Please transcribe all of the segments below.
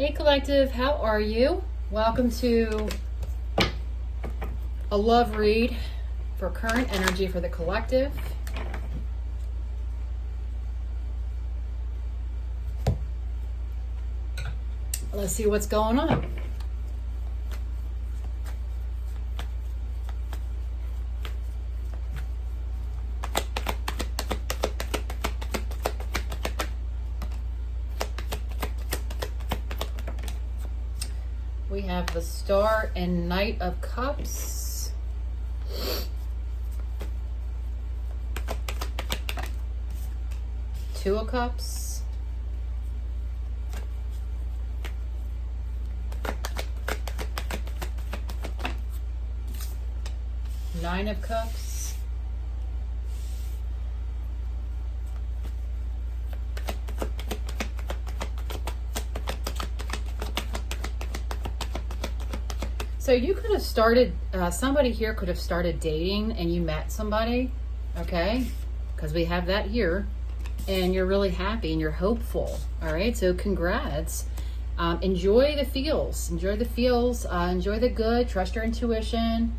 Hey Collective, how are you? Welcome to a love read for current energy for the collective. Let's see what's going on. We have the Star and Knight of Cups. Two of Cups. Nine of Cups. So you could have started, somebody here could have started dating and you met somebody, okay? Because we have that here. And you're really happy and you're hopeful, all right? So congrats. Enjoy the feels. Enjoy the feels. Enjoy the good. Trust your intuition,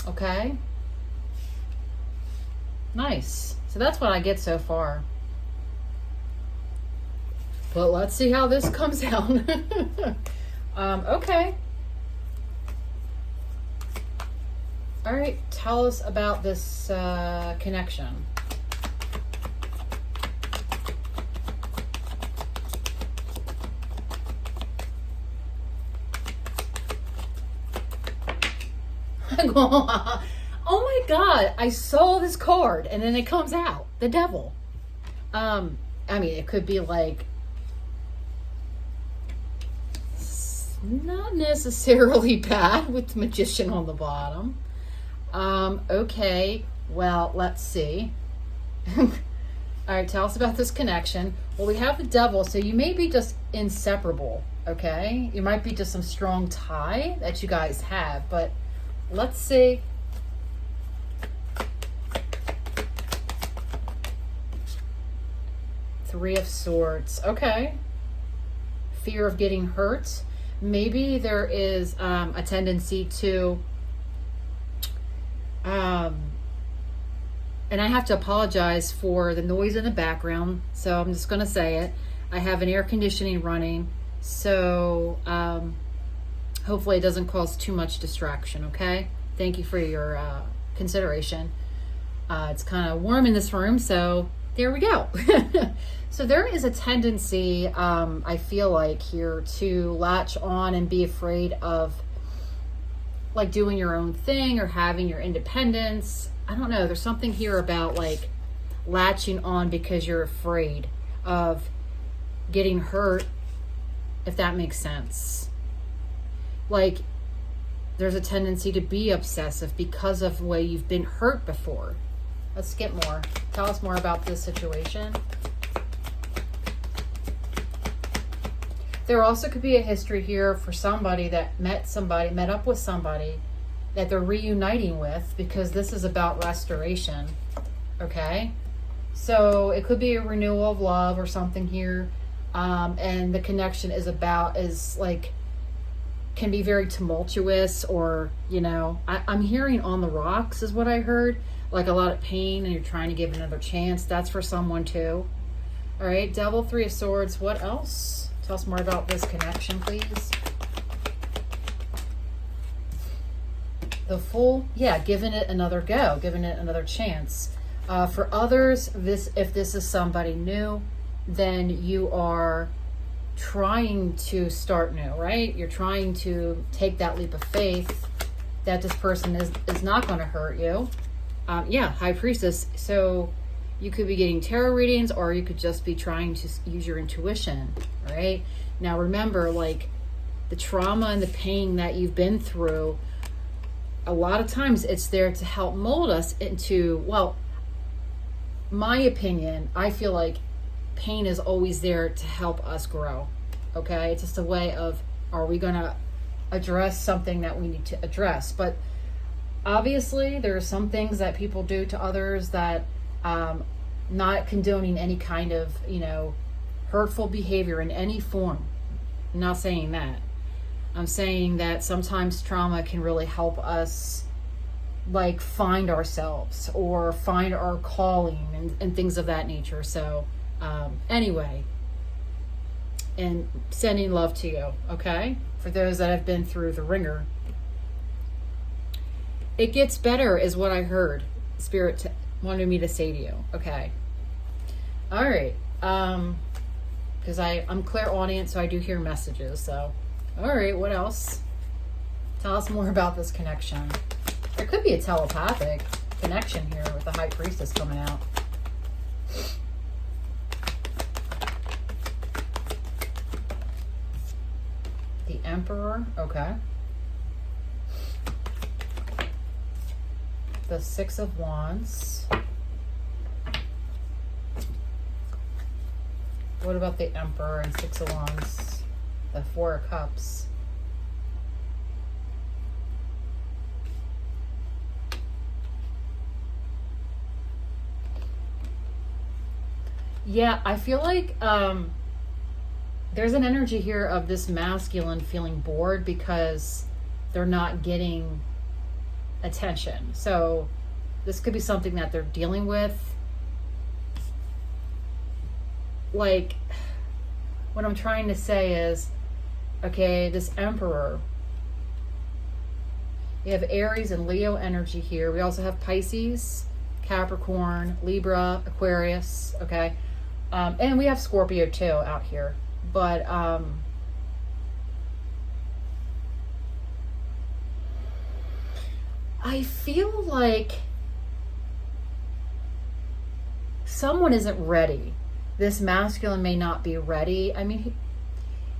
okay? Nice. So that's what I get so far. But let's see how this comes out. Okay. All right, tell us about this connection. Oh my God, I saw this card and then it comes out, the devil. I mean, it could be like, not necessarily bad with the Magician on the bottom. Okay, well, let's see. All right, tell us about this connection. Well, we have the devil, so you may be just inseparable, okay? You might be just some strong tie that you guys have, but let's see. Three of Swords, okay. Fear of getting hurt. Maybe there is a tendency to and I have to apologize for the noise in the background, so I'm just going to say it. I have an air conditioning running, so hopefully it doesn't cause too much distraction, okay? Thank you for your consideration. It's kind of warm in this room, so there we go. So there is a tendency, I feel like here, to latch on and be afraid of like doing your own thing or having your independence. I don't know. There's something here about like latching on because you're afraid of getting hurt, if that makes sense. Like there's a tendency to be obsessive because of the way you've been hurt before. Let's get more. Tell us more about this situation. There also could be a history here for somebody that met up with somebody that they're reuniting with, because this is about restoration, okay? So it could be a renewal of love or something here, and the connection is like, can be very tumultuous, or, you know, I'm hearing on the rocks is what I heard, like a lot of pain and you're trying to give it another chance. That's for someone too. All right, Devil, Three of Swords. What else? Tell us more about this connection, please. The Fool, yeah, giving it another go, giving it another chance. For others, if this is somebody new, then you are trying to start new, right? You're trying to take that leap of faith that this person is not going to hurt you. Yeah, High Priestess. So you could be getting tarot readings, or you could just be trying to use your intuition, right? Now remember, like the trauma and the pain that you've been through, a lot of times it's there to help mold us into, well, my opinion, I feel like pain is always there to help us grow, okay? It's just a way of, are we going to address something that we need to address? But obviously there are some things that people do to others that not condoning any kind of, you know, hurtful behavior in any form. I'm not saying that. I'm saying that sometimes trauma can really help us like find ourselves or find our calling and things of that nature. So anyway, and sending love to you, okay? For those that have been through the ringer. It gets better is what I heard. Spirit wanted me to say to you, okay? All right. Because I'm clairaudient, so I do hear messages. So, all right, what else? Tell us more about this connection. There could be a telepathic connection here with the High Priestess coming out. The Emperor, okay. The Six of Wands. What about the Emperor and Six of Wands? The Four of Cups. Yeah, I feel like there's an energy here of this masculine feeling bored because they're not getting attention. So this could be something that they're dealing with. Like, what I'm trying to say is, okay, this Emperor, we have Aries and Leo energy here. We also have Pisces, Capricorn, Libra, Aquarius, okay? And we have Scorpio too out here. But I feel like someone isn't ready. This masculine may not be ready. I mean,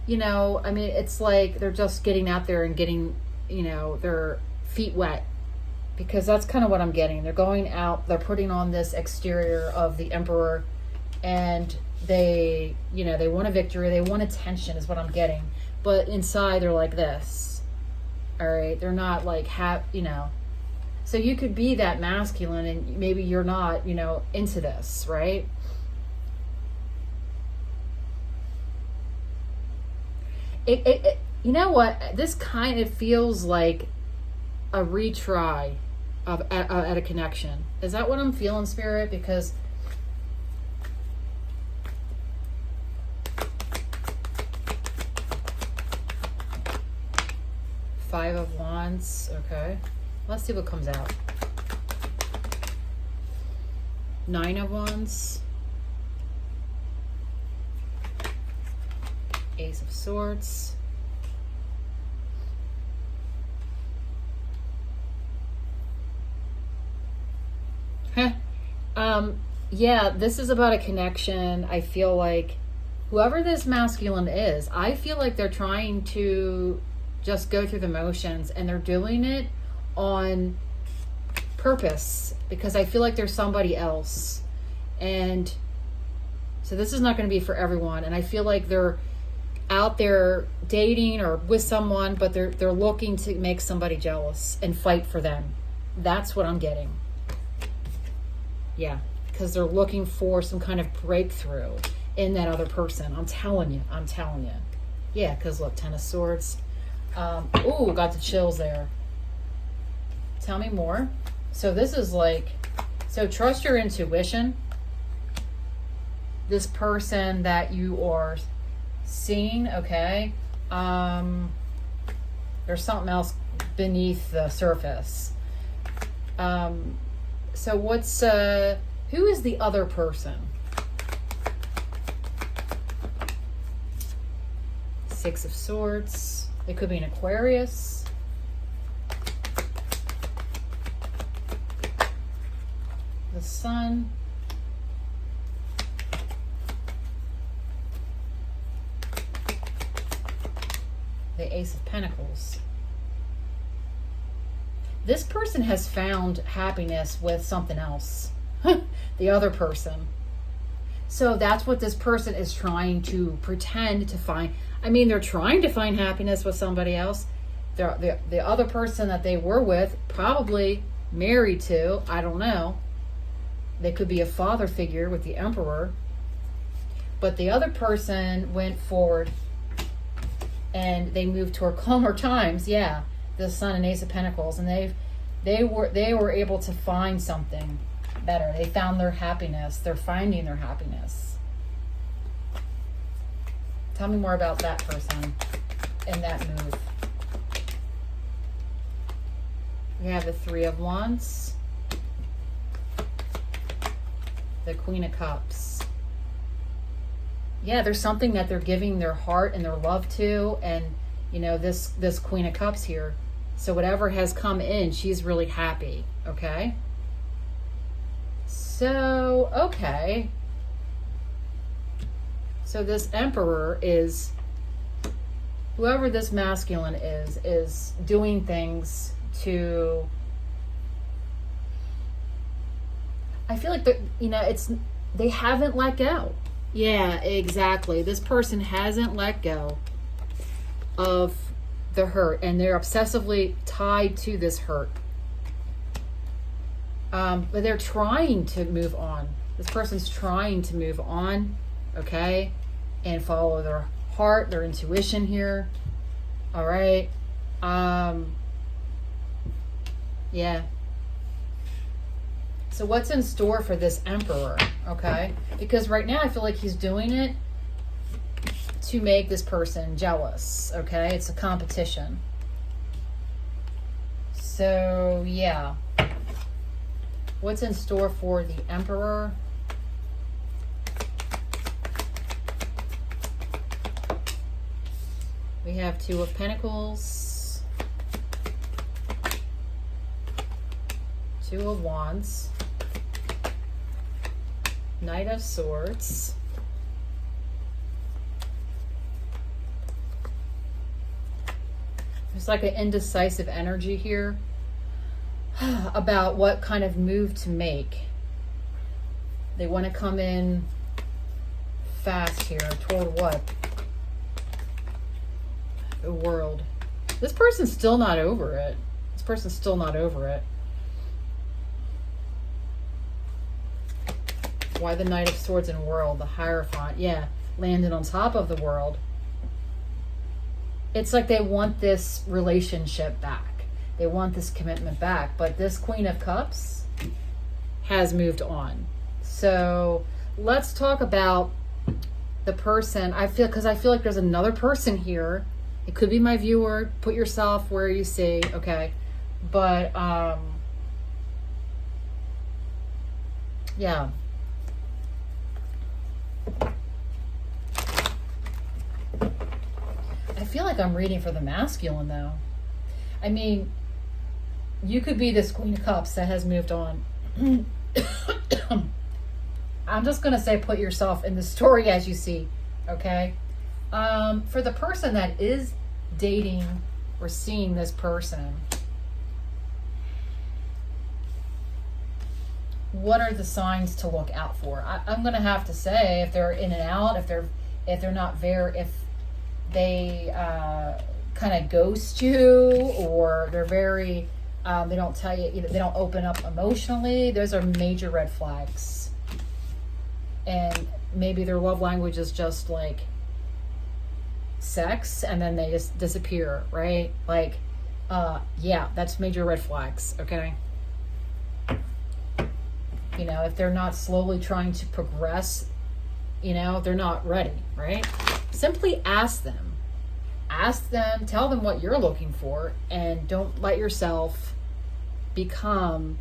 it's like they're just getting out there and getting, their feet wet. Because that's kind of what I'm getting. They're going out, they're putting on this exterior of the Emperor, and they want a victory, they want attention is what I'm getting. But inside they're like this. All right, they're not like So you could be that masculine and maybe you're not, into this, right? It you know what? This kind of feels like a retry at a connection. Is that what I'm feeling, Spirit? Because Five of Wands, okay. Let's see what comes out. Nine of Wands. Ace of Swords. Yeah, this is about a connection. I feel like whoever this masculine is, I feel like they're trying to just go through the motions, and they're doing it on purpose because I feel like there's somebody else. And so this is not going to be for everyone. And I feel like they're out there dating or with someone, but they're looking to make somebody jealous and fight for them. That's what I'm getting. Yeah, because they're looking for some kind of breakthrough in that other person. I'm telling you. Yeah, because look, Ten of Swords. Ooh, got the chills there. Tell me more. So this is like, so trust your intuition. This person that you are seeing, okay? There's something else beneath the surface. So what's, who is the other person? Six of Swords. It could be an Aquarius. The Sun. The Ace of Pentacles. This person has found happiness with something else. The other person. So that's what this person is trying to pretend to find. I mean, they're trying to find happiness with somebody else. The other person that they were with, probably married to, I don't know. They could be a father figure with the Emperor. But the other person went forward and they moved toward calmer times. Yeah, the Sun and Ace of Pentacles, and they were able to find something better. They found their happiness. They're finding their happiness. Tell me more about that person and that move. We have the Three of Wands, the Queen of Cups. Yeah, there's something that they're giving their heart and their love to, and you know, this Queen of Cups here. So whatever has come in, she's really happy, okay? So, okay. So this Emperor is, whoever this masculine is doing things to, I feel like, you know, they haven't let go. Yeah, exactly. This person hasn't let go of the hurt, and they're obsessively tied to this hurt. But they're trying to move on. This person's trying to move on, okay, and follow their heart, their intuition here. All right. Yeah. So what's in store for this Emperor, okay? Because right now I feel like he's doing it to make this person jealous, okay? It's a competition. So, yeah. What's in store for the Emperor? We have Two of Pentacles, Two of Wands, Knight of Swords, there's like an indecisive energy here about what kind of move to make. They want to come in fast here toward what? The World. This person's still not over it. This person's still not over it. Why the Knight of Swords and World? The Hierophant. Yeah, landed on top of the World. It's like they want this relationship back. They want this commitment back. But this Queen of Cups has moved on. So let's talk about the person. Because I feel like there's another person here. It could be my viewer. Put yourself where you see. Okay. But, yeah. I feel like I'm reading for the masculine, though. I mean, you could be this Queen of Cups that has moved on. I'm just going to say put yourself in the story as you see, okay? For the person that is dating or seeing this person, what are the signs to look out for? I'm going to have to say, if they're in and out, if they're not very, if they kind of ghost you, or they're very, they don't tell you, they don't open up emotionally, those are major red flags. And maybe their love language is just like sex, and then they just disappear, right? Like, yeah, that's major red flags, okay? You know, if they're not slowly trying to progress, you know, they're not ready, right? Simply ask them. Ask them, tell them what you're looking for, and don't let yourself become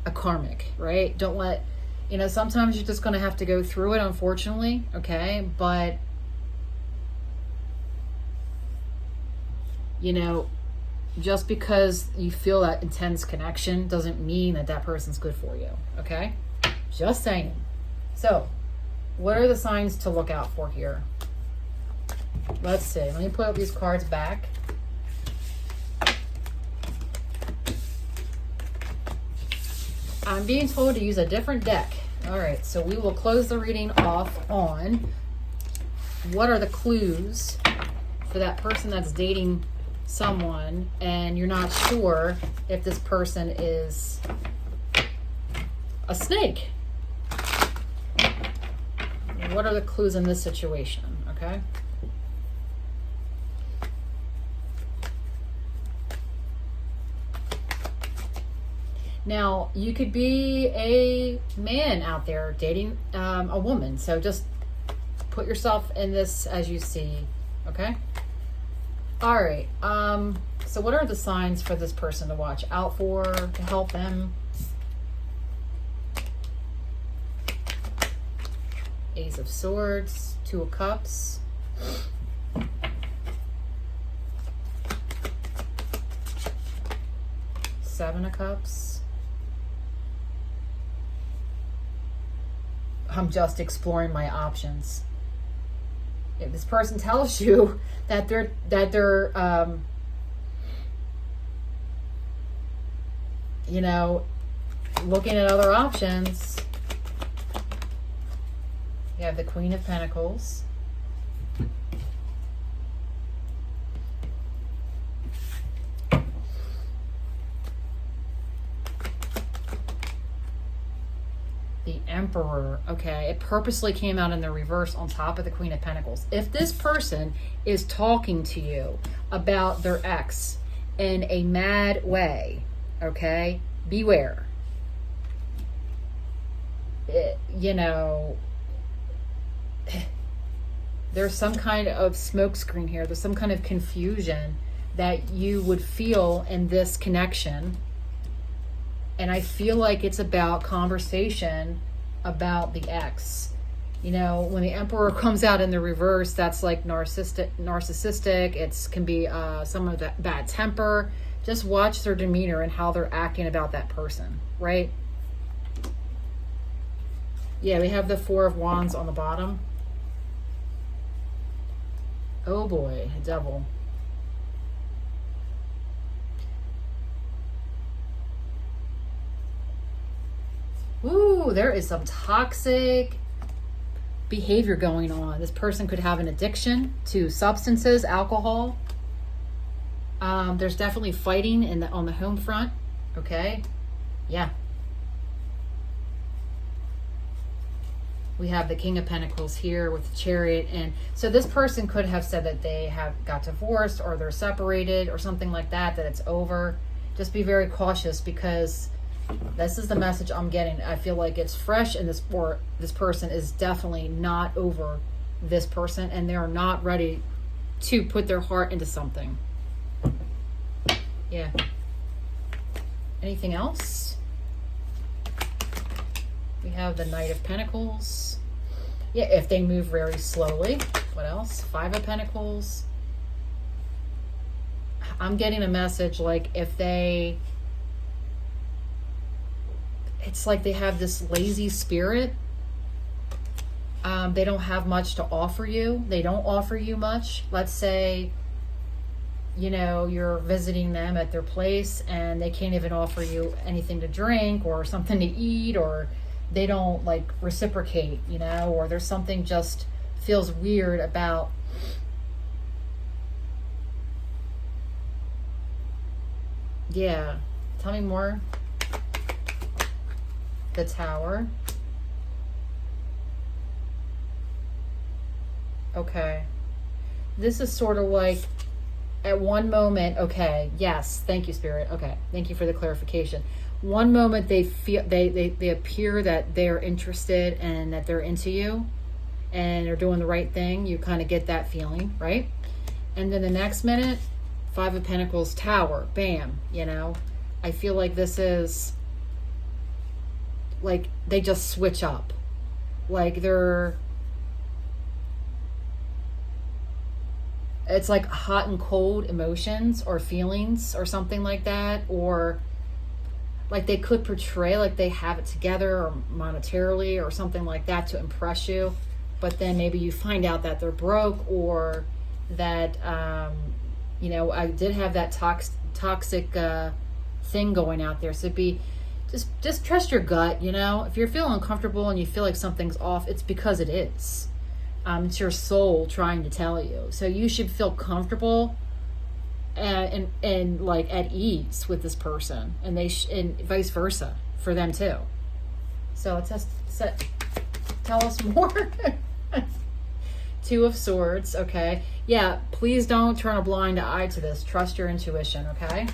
a karmic, right? Don't let, you know, sometimes you're just going to have to go through it, unfortunately, okay? But, you know, just because you feel that intense connection doesn't mean that that person's good for you, okay? Just saying. So, what are the signs to look out for here? Let's see. Let me put up these cards back. I'm being told to use a different deck. All right, so we will close the reading off on what are the clues for that person that's dating someone and you're not sure if this person is a snake. What are the clues in this situation, okay? Now, you could be a man out there dating a woman. So just put yourself in this as you see, okay? All right. So what are the signs for this person to watch out for, to help them? Ace of Swords, Two of Cups. Seven of Cups. I'm just exploring my options. If this person tells you that they're you know, looking at other options, you have the Queen of Pentacles. The Emperor. Okay, it purposely came out in the reverse on top of the Queen of Pentacles. If this person is talking to you about their ex in a mad way, okay, beware. You know, there's some kind of smokescreen here. There's some kind of confusion that you would feel in this connection. And I feel like it's about conversation about the ex. You know, when the Emperor comes out in the reverse, that's like narcissistic. It can be some of that bad temper. Just watch their demeanor and how they're acting about that person, right? Yeah, we have the Four of Wands on the bottom. Oh boy, Devil. Ooh, there is some toxic behavior going on. This person could have an addiction to substances, alcohol. There's definitely fighting on the home front. Okay, yeah. We have the King of Pentacles here with the Chariot, and so this person could have said that they have got divorced or they're separated or something like that. That it's over. Just be very cautious, because this is the message I'm getting. I feel like it's fresh, and this person is definitely not over this person, and they're not ready to put their heart into something. Yeah. Anything else? We have the Knight of Pentacles. Yeah, if they move very slowly. What else? Five of Pentacles. I'm getting a message like if they... It's like they have this lazy spirit. They don't have much to offer you. They don't offer you much. Let's say, you know, you're visiting them at their place and they can't even offer you anything to drink or something to eat, or they don't like reciprocate, you know, or there's something just feels weird about yeah. Tell me more. The Tower. Okay. This is sort of like at one moment, okay, yes, thank you, Spirit. Okay, thank you for the clarification. One moment they feel they appear that they're interested and that they're into you and they're doing the right thing. You kind of get that feeling, right? And then the next minute, Five of Pentacles, Tower, bam, you know. I feel like this is like they just switch up. Like it's like hot and cold emotions or feelings or something like that, or like they could portray like they have it together or monetarily or something like that to impress you, but then maybe you find out that they're broke, or that you know, I did have that toxic thing going out there. So just trust your gut, you know. If you're feeling uncomfortable and you feel like something's off, it's because it is. It's your soul trying to tell you. So you should feel comfortable and like at ease with this person, and and vice versa for them too. So let's just tell us more. Two of Swords. Okay, yeah. Please don't turn a blind eye to this. Trust your intuition. Okay.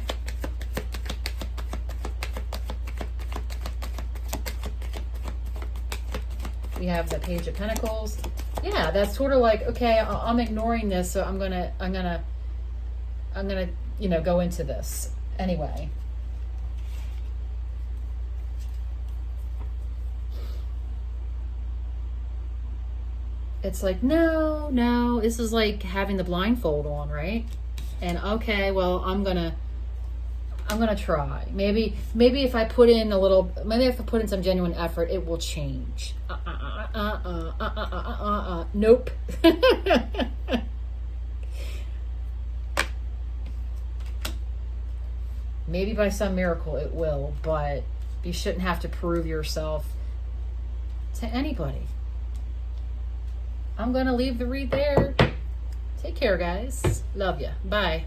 we have the Page of Pentacles. Yeah, that's sort of like, okay, I'm ignoring this, so I'm gonna, you know, go into this anyway. It's like, no, this is like having the blindfold on, right? And okay, well, I'm gonna try. Maybe if I put in a little, maybe if I put in some genuine effort, it will change. Nope. Maybe by some miracle it will, but you shouldn't have to prove yourself to anybody. I'm going to leave the read there. Take care, guys. Love ya. Bye.